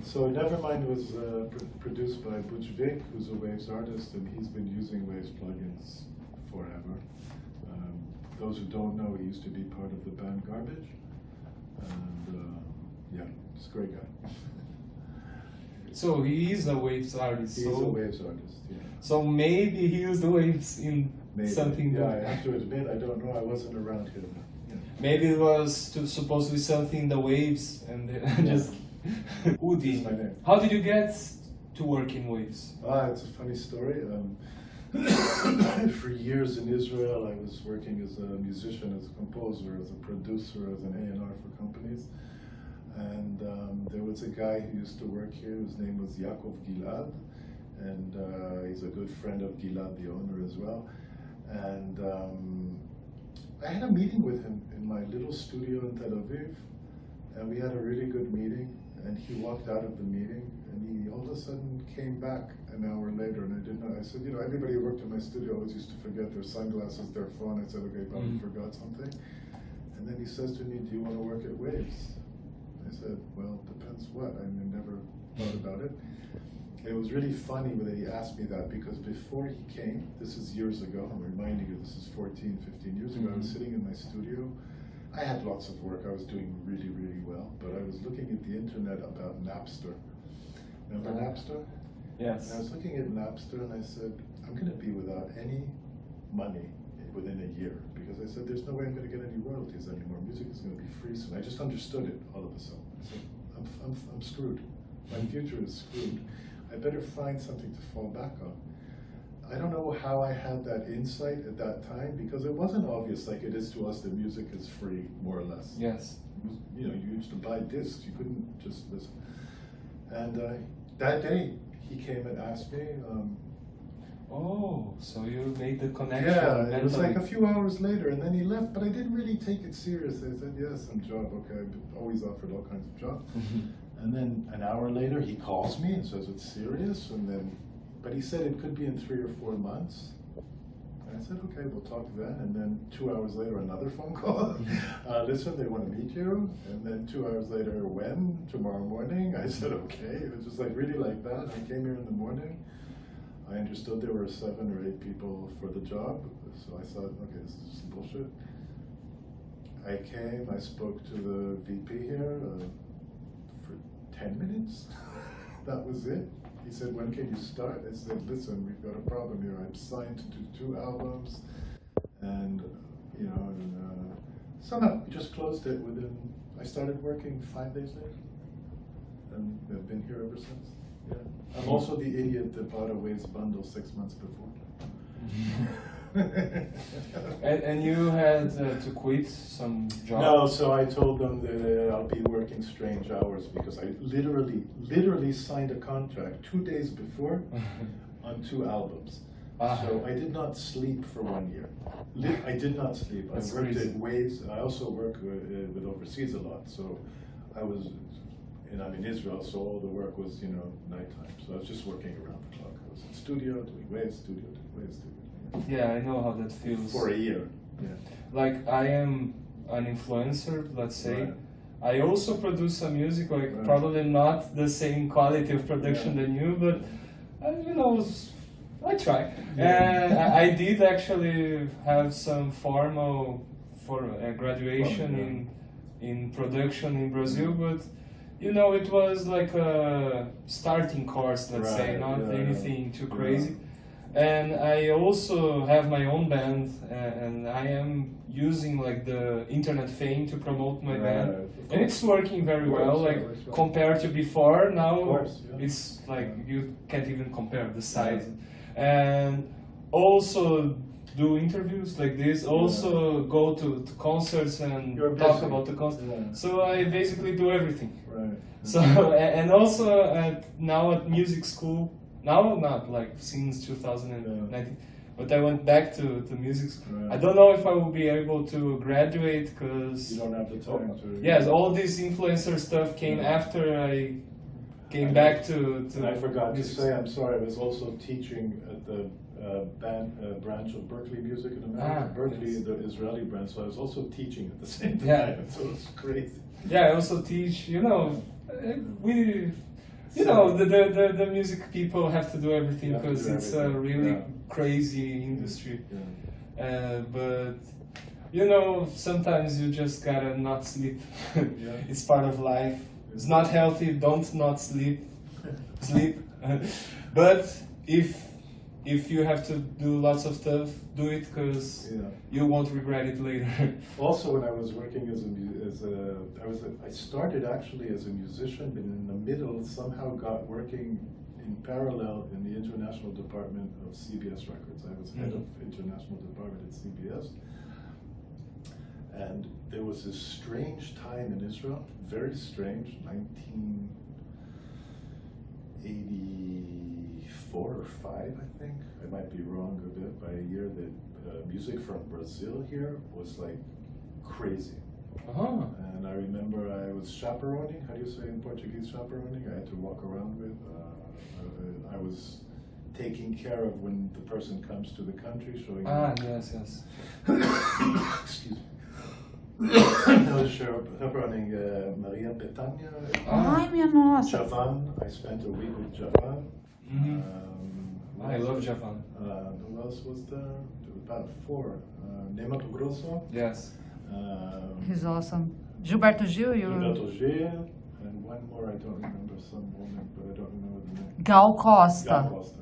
So Nevermind was produced by Butch Vig, who's a Waves artist, and he's been using Waves plugins forever. Those who don't know, he used to be part of the band Garbage, and yeah, he's a great guy. So he is a Waves artist. He's a Waves artist, yeah. So maybe he used the Waves in something. Yeah, I have to admit, I don't know, I wasn't around him. Yeah. Maybe it was supposed to be something in the Waves, and just... Udi, how did you get to work in Waves? It's a funny story. For years in Israel, I was working as a musician, as a composer, as a producer, as an A&R for companies. And there was a guy who used to work here, whose name was Yaakov Gilad, and he's a good friend of Gilad, the owner, as well. And I had a meeting with him in my little studio in Tel Aviv, and we had a really good meeting, and he walked out of the meeting, and he all of a sudden came back an hour later, and I didn't know. I said, you know, everybody who worked in my studio always used to forget their sunglasses, their phone. I said, okay, probably forgot something. And then he says to me, do you want to work at Waves? I said, well, depends what. I never thought about it. It was really funny when he asked me that, because before he came, this is years ago, I'm reminding you, this is 14, 15 years ago, I was sitting in my studio. I had lots of work, I was doing really, really well, but I was looking at the internet about Napster. Remember Napster? Yes. And I was looking at Napster and I said, I'm going to be without any money within a year, because I said, there's no way I'm going to get any royalties anymore. Music is going to be free soon. I just understood it all of a sudden. I said, I'm screwed. My future is screwed. I better find something to fall back on. I don't know how I had that insight at that time, because it wasn't obvious like it is to us that music is free, more or less. Yes. You know, you used to buy discs, you couldn't just listen. And that day, he came and asked me. Oh, so you made the connection. Yeah, it was like a few hours later, and then he left, but I didn't really take it seriously. I said, yes, some job, okay, I've always offered all kinds of jobs. And then an hour later, he calls me and says, it's serious, and then, but he said it could be in 3 or 4 months. And I said, okay, we'll talk then. And then 2 hours later, another phone call. Listen, they want to meet you. And then 2 hours later, when? Tomorrow morning? I said, okay. It was just like really like that. I came here in the morning. I understood there were 7 or 8 people for the job. So I thought, okay, this is just bullshit. I came, I spoke to the VP here for 10 minutes. That was it. He said, when can you start? I said, listen, we've got a problem here. I'm signed to do 2 albums, and you know, and, somehow we just closed it within. I started working 5 days later, and I've been here ever since. Yeah, I'm also the idiot that bought a Waves bundle 6 months before. And you had to quit some job? No, so I told them that I'll be working strange hours, because I literally signed a contract 2 days before on 2 albums. So I did not sleep for 1 year. I did not sleep. I worked at Waves. I also work with overseas a lot. So I was, and I'm in Israel, so all the work was, you know, nighttime. So I was just working around the clock. I was in studio, doing Waves, studio, doing Waves, studio. Yeah, I know how that feels. For a year. Yeah. Like, I am an influencer, let's say. Right. I also produce some music, like probably not the same quality of production than you, but you know, I try. And I did actually have some formal for a graduation in production in Brazil, but you know, it was like a starting course, let's say, not anything too crazy. And I also have my own band, and I am using like the internet fame to promote my band, and it's working very well. Like compared to before, now it's like you can't even compare the size. And also do interviews like this. Also go to concerts and talk about the concert. So I basically do everything. So and also now at music school. Now, not like since 2019, but I went back to music school. I don't know if I will be able to graduate, because you don't have the time to. Yes, all this influencer stuff came after I came back to. I forgot to say, I'm sorry. I was also teaching at the branch of Berkeley Music in America. Berkeley, the Israeli branch. So I was also teaching at the same time. So it's crazy. Yeah, I also teach. You know, You know, the music people have to do everything You have to because do it's a everything, really yeah. crazy industry. Yeah. But you know, sometimes you just gotta not sleep. Yeah. It's part of life. It's not healthy. Don't not sleep. Sleep. But if you have to do lots of stuff, do it because Yeah. you won't regret it later. Also, when I was working I started actually as a musician, but in the middle somehow got working in parallel in the international department of CBS Records. I was head of international department at CBS. And there was this strange time in Israel, very strange, 1984 or 5, I think. I might be wrong a bit by a year, that music from Brazil here was like crazy. Uh-huh. And I remember I was chaperoning, how do you say in Portuguese chaperoning? I had to walk around with, I was taking care of when the person comes to the country, showing Yes, yes. excuse me. I was chaperoning Maria Betania, Ai, minha nossa. Javan. I spent a week with Javan. I love Javan. Who else was there? About 4. Nemato Grosso. Yes. He's awesome. Gilberto Gil, you... Gilberto Gil, and one more, I don't remember, some woman, but I don't remember the name. Gal Costa. Gal Costa.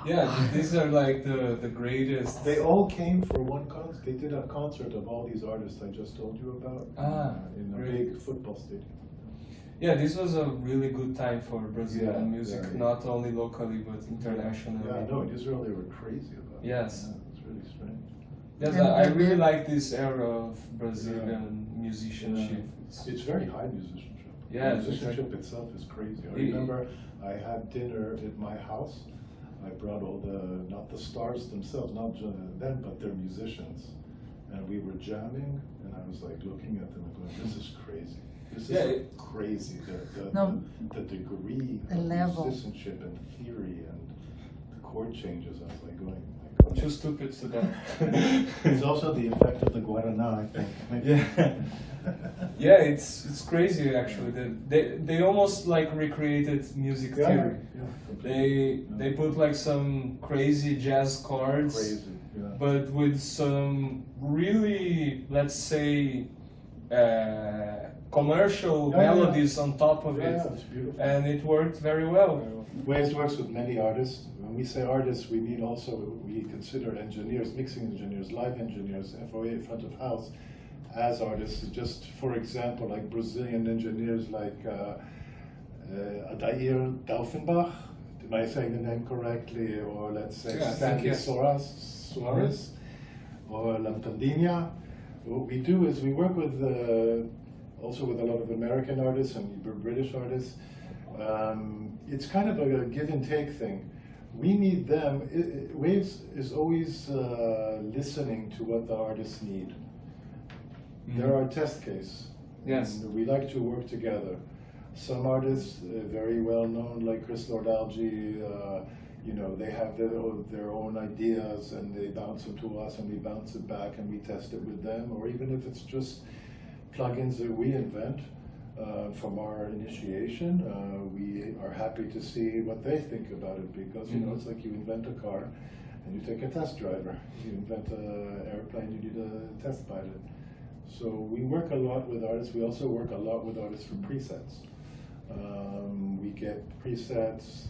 Yeah, these are like the greatest. They all came for one concert. They did a concert of all these artists I just told you about in a great. big football stadium. Yeah, this was a really good time for Brazilian music, yeah. not only locally but internationally. Yeah, no, in Israel they were crazy about it. Yes. Yeah, it's really strange. Yes, I really like this era of Brazilian musicianship. It's very high musicianship. Yeah, musicianship itself is crazy. I remember I had dinner at my house. I brought all not the stars themselves, not just them, but their musicians. And we were jamming, and I was like looking at them and going, this is crazy. This is crazy. The degree the of level. musicianship and theory and the chord changes. I was like going, Too stupid to that. It's also the effect of the Guaraná, I think. Yeah. Yeah, it's crazy actually. They almost like recreated music theory. They put like some crazy jazz chords, but with some really, let's say, commercial melodies on top of it, it's beautiful. and it worked very well. Waves works with many artists. When we say artists, we mean also, we consider engineers, mixing engineers, live engineers, FOA, front of house, as artists. Just for example, like Brazilian engineers like Adair Daufenbach, am I saying the name correctly? Or let's say Stanley Soares, or Lampandinha. What we do is we work with also with a lot of American artists and British artists. It's kind of a give and take thing. We need them. Waves is always listening to what the artists need. They're our test case. Yes. And we like to work together. Some artists, very well known, like Chris Lord-Alge, they have their own ideas and they bounce them to us and we bounce it back and we test it with them. Or even if it's just plugins that we invent from our initiation, we are happy to see what they think about it, because it's like you invent a car and you take a test driver. You invent an airplane, you need a test pilot. So we work a lot with artists. We also work a lot with artists for presets. We get presets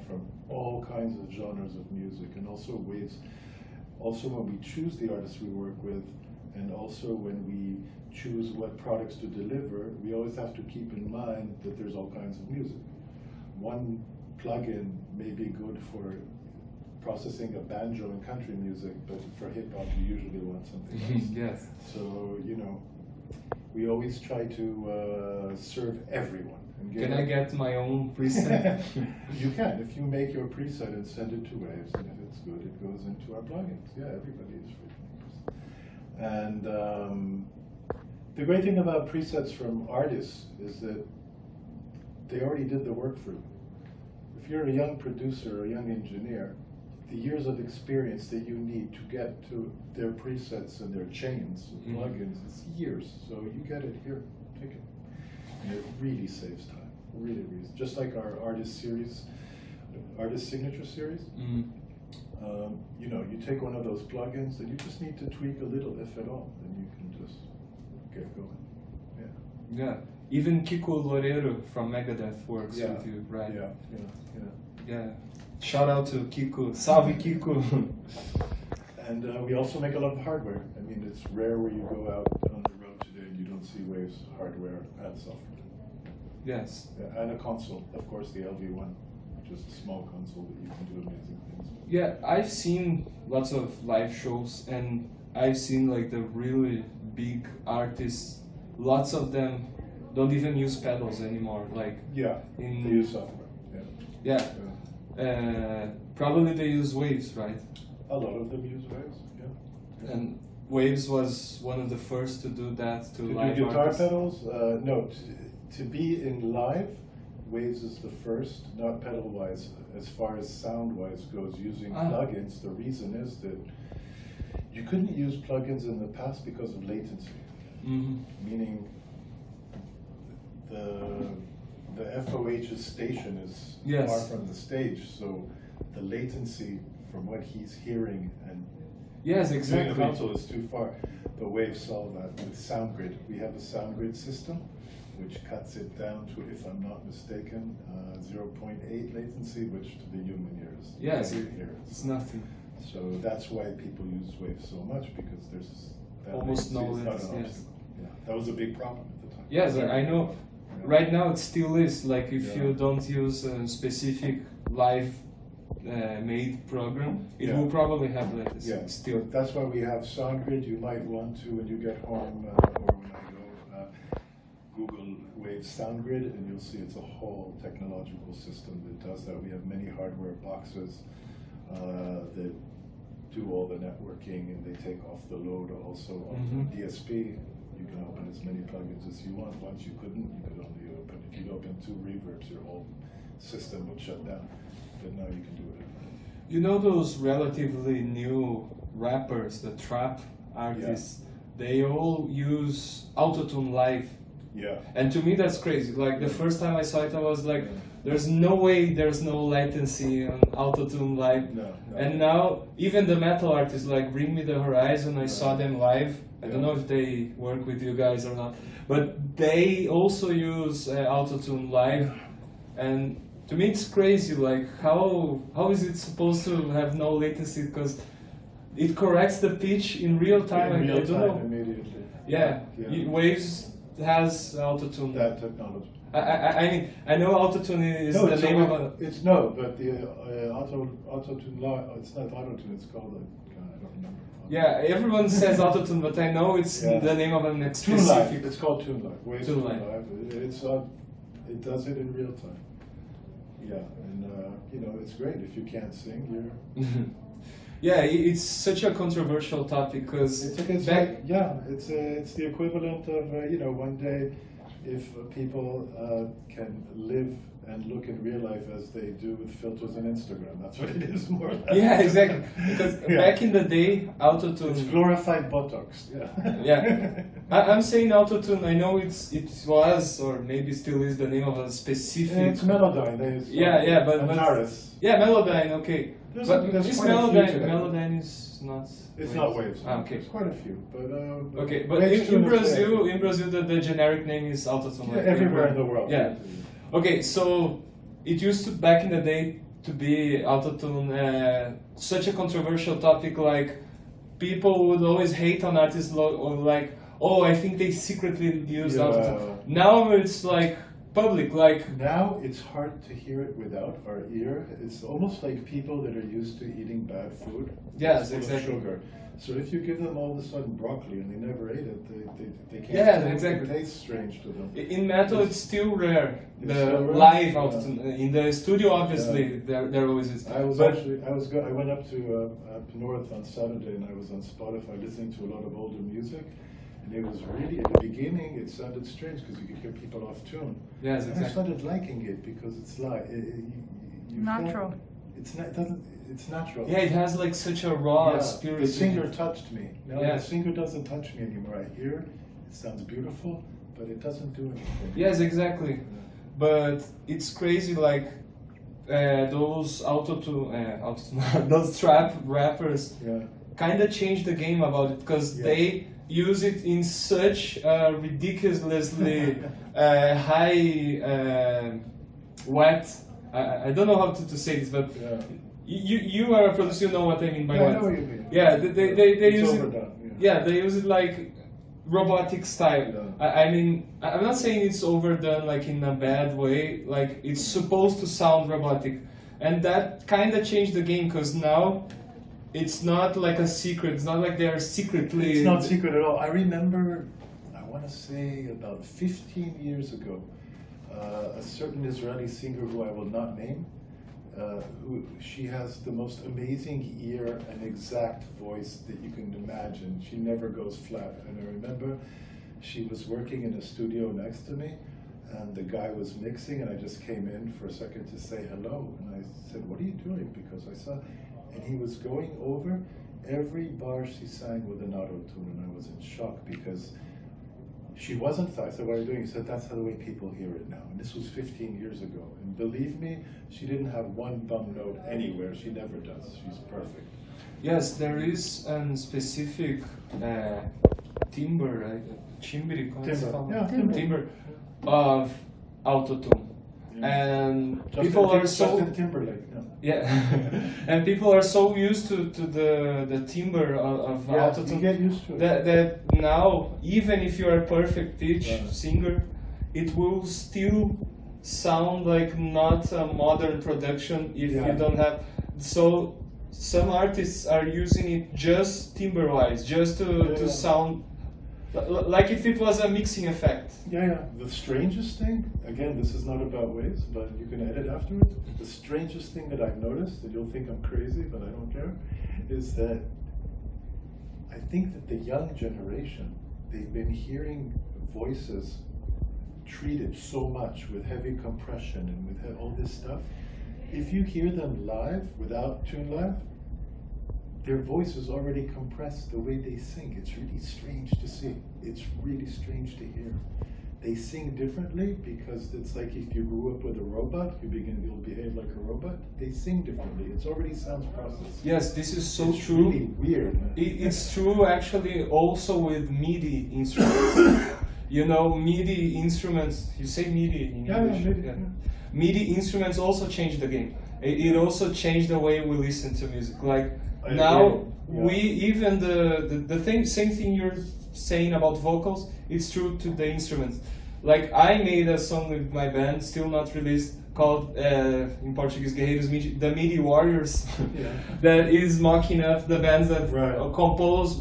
from all kinds of genres of music, and also waves. Also when we choose the artists we work with, and also when we choose what products to deliver, we always have to keep in mind that there's all kinds of music. One plugin may be good for processing a banjo and country music, but for hip hop you usually want something else. Yes. So, we always try to serve everyone. And Can I get my own preset? You can. If you make your preset and send it to Waves, and if it's good, it goes into our plugins. Yeah, everybody is free to make presets. And the great thing about presets from artists is that they already did the work for you. If you're a young producer or a young engineer, the years of experience that you need to get to their presets and their chains of plugins, it's years. So you get it here, take it. And it really saves time. Really, really. just like our artist signature series. You know, you take one of those plugins and you just need to tweak a little, if at all, and you can just get going. Yeah. Even Kiko Loureiro from Megadeth works with you, right? Yeah. Shout out to Kiko. Salve Kiko. And we also make a lot of hardware. I mean, it's rare where you go out on the road today and you don't see Waves hardware and software. Yes. Yeah, and a console, of course, the LV1, which is a small console that you can do amazing things. Yeah, I've seen lots of live shows, and I've seen like the really big artists. Lots of them don't even use pedals anymore. Like they use software. Probably they use Waves, right? A lot of them use Waves. Yeah. And Waves was one of the first to do that to live do guitar artists. pedals? No. To be in live, Waves is the first, not pedal-wise, as far as sound-wise goes, using plugins. The reason is that you couldn't use plugins in the past because of latency. Meaning the FOH's station is far from the stage, so the latency from what he's hearing and doing the console is too far. But Waves solved that with SoundGrid. We have a SoundGrid system which cuts it down to, if I'm not mistaken, 0.8 latency, which to the human ear is it's nothing. So that's why people use Waves so much, because there's that almost no latency. latency. That was a big problem at the time. Yes, I know. Right now it still is. Like if you don't use a specific live made program, it will probably have latency still. That's why we have SoundGrid. You might want to, when you get home, or when I go, Google Waves SoundGrid, and you'll see it's a whole technological system that does that. We have many hardware boxes that do all the networking, and they take off the load also on DSP. You can open as many plugins as you want. Once you couldn't, you could only open, if you'd open 2 reverbs, your whole system would shut down. But now you can do it. You know those relatively new rappers, the trap artists, they all use Autotune Live. Yeah. And to me that's crazy. Like the first time I saw it, I was like, there's no way there's no latency on Autotune Live. No. And now even the metal artists like Bring Me the Horizon, I saw them live. I don't know if they work with you guys or not, but they also use Autotune Live, and to me it's crazy. Like how is it supposed to have no latency? Because it corrects the pitch in real time. In real I don't time, know. immediately. Yeah. Waves has Autotune. That technology. I mean, I know Autotune is the name of a... It's but the Autotune Live, it's not Autotune, it's called, I don't remember. Yeah, everyone says Autotune, but I know it's the name of an Tune specific... Live. It's called Tune Live. Waves Tune Tune Live. Live. It does it in real time. Yeah, and you know, it's great. If you can't sing, you're... Yeah, it's such a controversial topic because it's the equivalent of you know, one day if people can live and look in real life as they do with filters on Instagram. That's what it is, more or less. Yeah, exactly. Because back in the day, Autotune... It's glorified Botox. I'm saying Autotune, I know it was, or maybe still is, the name of a specific... It's Melodyne. but Antares. Yeah, Melodyne, okay. But this Melodyne is not... It's not Waves. Okay. There's quite a few, but... Okay, but in Brazil, the generic name is Autotune. Yeah, everywhere in the world. Yeah. Okay, so it used to, back in the day, to be Autotune, such a controversial topic, like people would always hate on artists like, oh, I think they secretly used Autotune. Now it's like public, like... Now it's hard to hear it without our ear. It's almost like people that are used to eating bad food. Yes, full exactly. of sugar. So if you give them all of a sudden broccoli and they never ate it, they can't. Yeah, exactly. It tastes strange to them. In metal, it's still rare. It's The still rare? live Autotune. In the studio, obviously, there always is. I went up to up north on Saturday and I was on Spotify listening to a lot of older music. And it was really, at the beginning, it sounded strange because you could hear people off tune. Yes, and exactly. I started liking it because it's like Natural. It's natural. Yeah, it has like such a raw spirit. The singer touched me. Now Yeah. the singer doesn't touch me anymore. I hear it sounds beautiful, but it doesn't do anything. Yes, exactly. but it's crazy. Like those those trap rappers Yeah. kind of changed the game about it because Yeah. they use it in such ridiculously high wet. I don't know how to say this, but Yeah. you are a producer. You know what I mean by Yeah, I wet. know what you mean. Yeah, they It's use it. overdone, Yeah, they use it like robotic style. Yeah. I mean, I'm not saying it's overdone like in a bad way. Like it's supposed to sound robotic, and that kind of changed the game because now it's not like a secret. It's not like they are secretly. It's not secret at all. I remember, I want to say about 15 years ago, a certain Israeli singer who I will not name, she has the most amazing ear and exact voice that you can imagine. She never goes flat. And I remember she was working in a studio next to me, and the guy was mixing, and I just came in for a second to say hello. And I said, "What are you doing?" Because I saw, and he was going over every bar she sang with an auto-tune, and I was in shock because she wasn't that. I said, "What are you doing?" He said, "That's the way people hear it now." And this was 15 years ago. And believe me, she didn't have one bum note anywhere. She never does. She's perfect. Yes, there is a specific timbre, right? Timbre, como se fala? Yeah, Timbre of autotune. Yeah. And people are so Justin Timberlake. Yeah. yeah, and people are so used to the timbre of Yeah, you autotune get used to it. that now even if you are a perfect pitch Yeah. singer, it will still sound like not a modern production if Yeah. you don't have. So some artists are using it just timbre wise, just Yeah. to sound like if it was a mixing effect. Yeah. The strangest thing, again, this is not about waves, but you can edit afterwards. The strangest thing that I've noticed, and you'll think I'm crazy, but I don't care, is that I think that the young generation, they've been hearing voices treated so much with heavy compression and with all this stuff. If you hear them live, without Tune Live, their voice is already compressed the way they sing. It's really strange to see. It's really strange to hear. They sing differently because it's like if you grew up with a robot, you'll behave like a robot. They sing differently. It already sounds processed. Yes, this is so It's true. really weird. It's true actually also with MIDI instruments. You know, MIDI instruments, you say MIDI in Yeah, English. MIDI, Yeah. yeah. MIDI instruments also changed the game. It also changed the way we listen to music. Like I now, agree. Yeah. we even same thing you're saying about vocals, it's true to the instruments. Like I made a song with my band, still not released, called in Portuguese Guerreiros MIDI, the MIDI Warriors. Yeah. That is mocking up the bands that Right.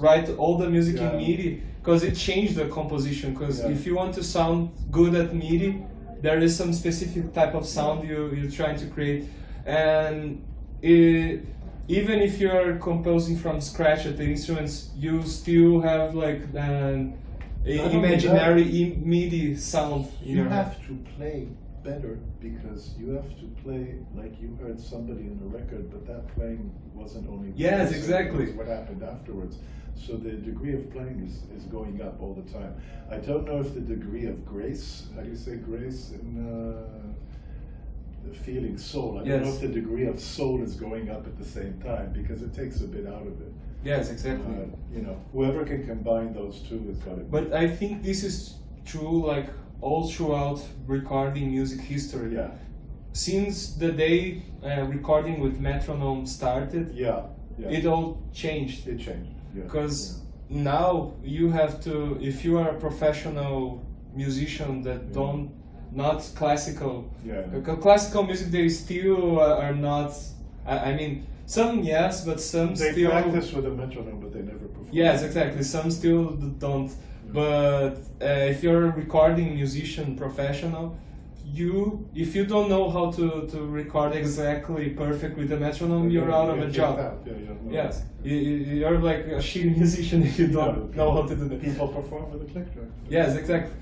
write all the music Yeah. in MIDI, because it changed the composition. Because Yeah. if you want to sound good at MIDI, there is some specific type of sound you're trying to create, and even if you're composing from scratch at the instruments, you still have like an imaginary MIDI sound in You your head. have to play better because you have to play like you heard somebody in the record, but that playing wasn't only Yes, it exactly. was what happened afterwards. So the degree of playing is going up all the time. I don't know if the degree of grace, how do you say grace in the feeling soul? I don't know Yes. if the degree of soul is going up at the same time because it takes a bit out of it. Yes, exactly. Whoever can combine those two has got it. But I think this is true like all throughout recording music history. Yeah, Since the day recording with metronome started, yeah. it all changed. It changed. Yeah. Because now you have to, if you are a professional musician that don't, not classical, Yeah. classical music, they still are not, I mean, some yes, but some They still. practice with a metronome, but they never perform. Yes, exactly. Some still don't. But if you're a recording musician professional, if you don't know how to record exactly perfect with the metronome, you're out of a job. No. Yes, you're like a shitty musician if you don't know how to do that. People perform with a click track. Yes, exactly.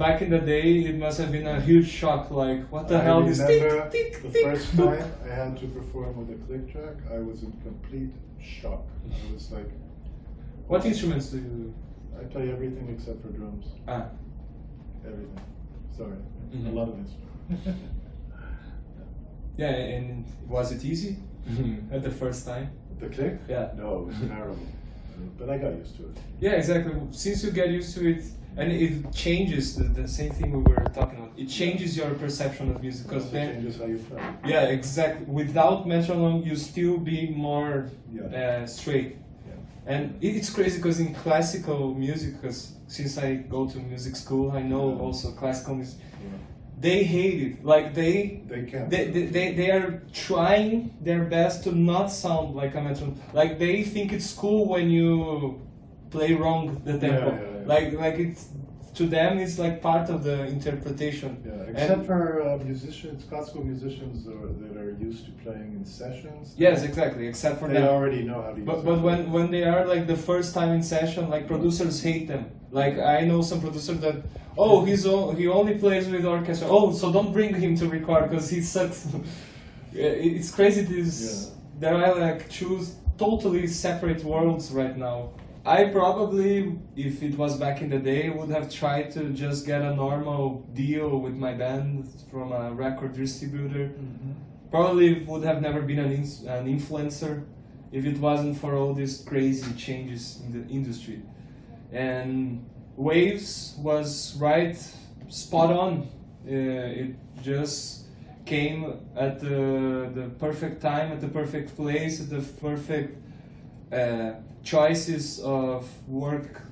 Back in the day, it must have been a huge shock. Like, what the hell is I tick, remember tick, the tick? first time I had to perform with a click track, I was in complete shock. I was like, What instruments do you? I play everything except for drums. Ah, Everything. Sorry. Mhm. A lot of instruments. Yeah, and was it easy at the first time? The click? Yeah. No, it was terrible. But I got used to it. Yeah, exactly. Since you get used to it, and it changes the same thing we were talking about. It changes your perception of music It because also then, changes how you play. yeah, exactly. Without metronome, you still be more Yeah. straight. Yeah. And it's crazy because in classical music, because since I go to music school, I know also classical music. Yeah. They hate it. Like They can't. they are trying their best to not sound like a metronome. Like they think it's cool when you play wrong the tempo. Like it's to them it's like part of the interpretation. Yeah, except for musicians, classical musicians that are used to playing in sessions. Yes, exactly. Except for They them. already know how to use it. But when they are like the first time in session, like producers hate them. Like I know some producers that he only plays with orchestra. Oh, so don't bring him to record because he sucks. It's crazy. There are like two totally separate worlds right now. I probably, if it was back in the day, would have tried to just get a normal deal with my band from a record distributor. Mm-hmm. Probably would have never been an influencer if it wasn't for all these crazy changes in the industry. And Waves was right, spot on. It just came at the perfect time, at the perfect place, at the perfect choices of work.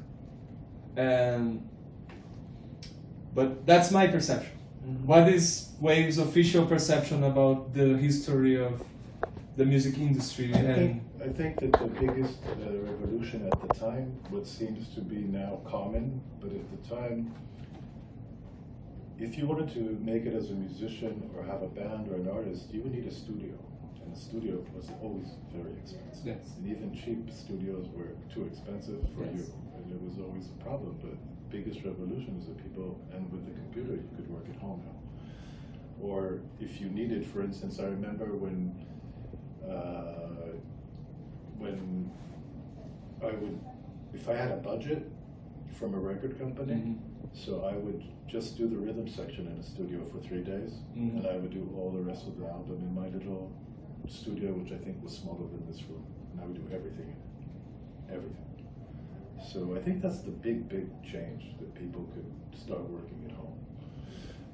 But that's my perception. Mm-hmm. What is Waves' official perception about the history of the music industry? I think that the biggest revolution at the time, what seems to be now common, but at the time, if you wanted to make it as a musician or have a band or an artist, you would need a studio. And a studio was always very expensive. Yes. And even cheap studios were too expensive for you. And it was always a problem. But the biggest revolution is that people, and with the computer, you could work at home now. Or if you needed, for instance, I remember when I would, if I had a budget from a record company, so I would just do the rhythm section in a studio for 3 days, and I would do all the rest of the album in my little studio, which I think was smaller than this room, and I would do everything in it, everything. So I think that's the big change, that people could start working at home.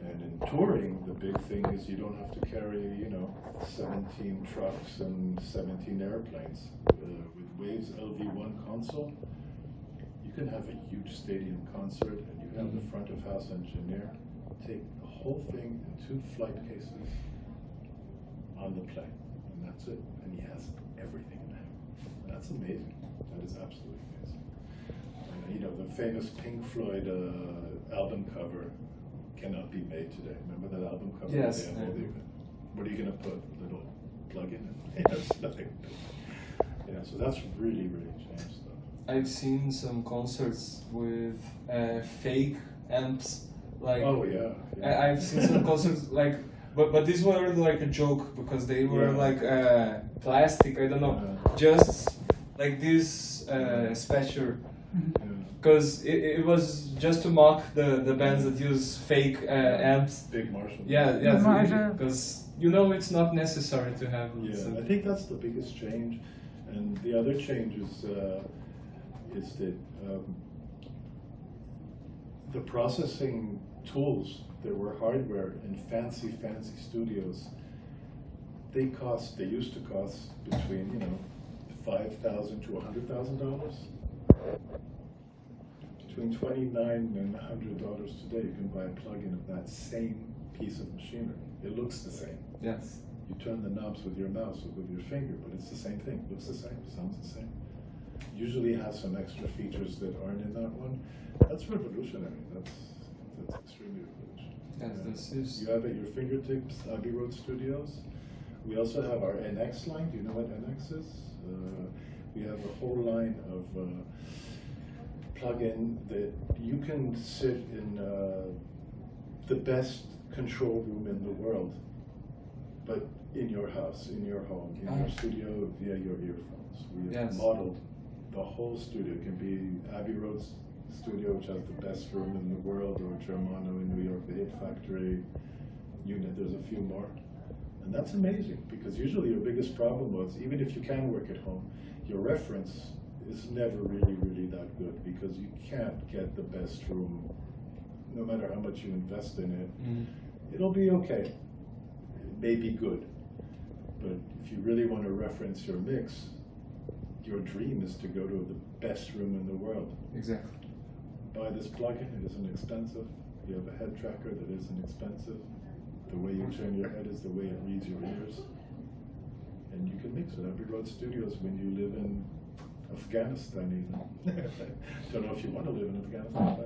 And in touring, the big thing is you don't have to carry, 17 trucks and 17 airplanes. With Waves LV1 console, you can have a huge stadium concert, and you have the front of house engineer take the whole thing in 2 flight cases on the plane, and that's it. And he has everything in him. That's amazing. That is absolutely amazing. The famous Pink Floyd album cover cannot be made today. Remember that album cover? Yes. What are you going to put? A little plug-in? It's nothing. Yeah, so that's really changed stuff. I've seen some concerts with fake amps. Like, oh yeah. I've seen some concerts like, but these were like a joke because they were like plastic. I don't know, just like this special. Because it was just to mock the bands that use fake amps. Big Marshall. Yeah, because it's not necessary to have. Yeah, I think that's the biggest change, and the other change is that the processing tools that were hardware in fancy studios, they used to cost between $5,000 to $100,000. Between $29 and $100 today, you can buy a plug-in of that same piece of machinery. It looks the same. Yes. You turn the knobs with your mouse or with your finger, but it's the same thing. It looks the same, sounds the same. Usually has some extra features that aren't in that one. That's revolutionary. That's extremely revolutionary. Yes, this is. You have at your fingertips Abbey Road Studios. We also have our NX line. Do you know what NX is? We have a whole line of plug-in that you can sit in the best control room in the world, but in your house, in your home, in your studio via your earphones. We have modeled the whole studio. It can be Abbey Road's studio, which has the best room in the world, or Germano in New York, the Hit Factory, unit, there's a few more. And that's amazing, because usually your biggest problem was, even if you can work at home, your reference is never really that good, because you can't get the best room, no matter how much you invest in it. Mm. It'll be okay. It may be good. But if you really want to reference your mix, your dream is to go to the best room in the world. Exactly. Buy this plugin, it isn't expensive. You have a head tracker that isn't expensive. The way you turn your head is the way it reads your ears. And you can mix with Abbey Road Studios when you live in Afghanistan even. Don't know if you want to live in Afghanistan,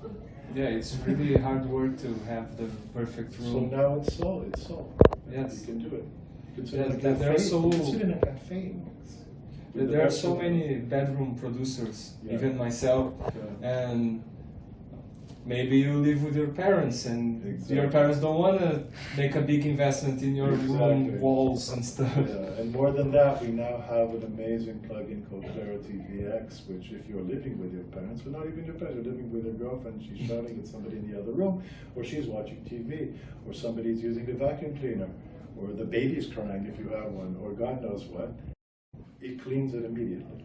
but Yeah, it's really hard work to have the perfect so room. now it's solved. Yes. You can do it. You can sit Yeah, in a there cafe. are so- You can sit in a cafe and mix. With the There are best so of- many bedroom producers, Yeah. even myself, Yeah. and maybe you live with your parents and Exactly. your parents don't want to make a big investment in your Exactly. room walls and stuff. Yeah, and more than that, we now have an amazing plugin called Clarity VX, which if you're living with your parents, or not even your parents, you're living with your girlfriend, she's shouting at somebody in the other room, or she's watching TV, or somebody's using the vacuum cleaner, or the baby's crying if you have one, or God knows what, it cleans it immediately.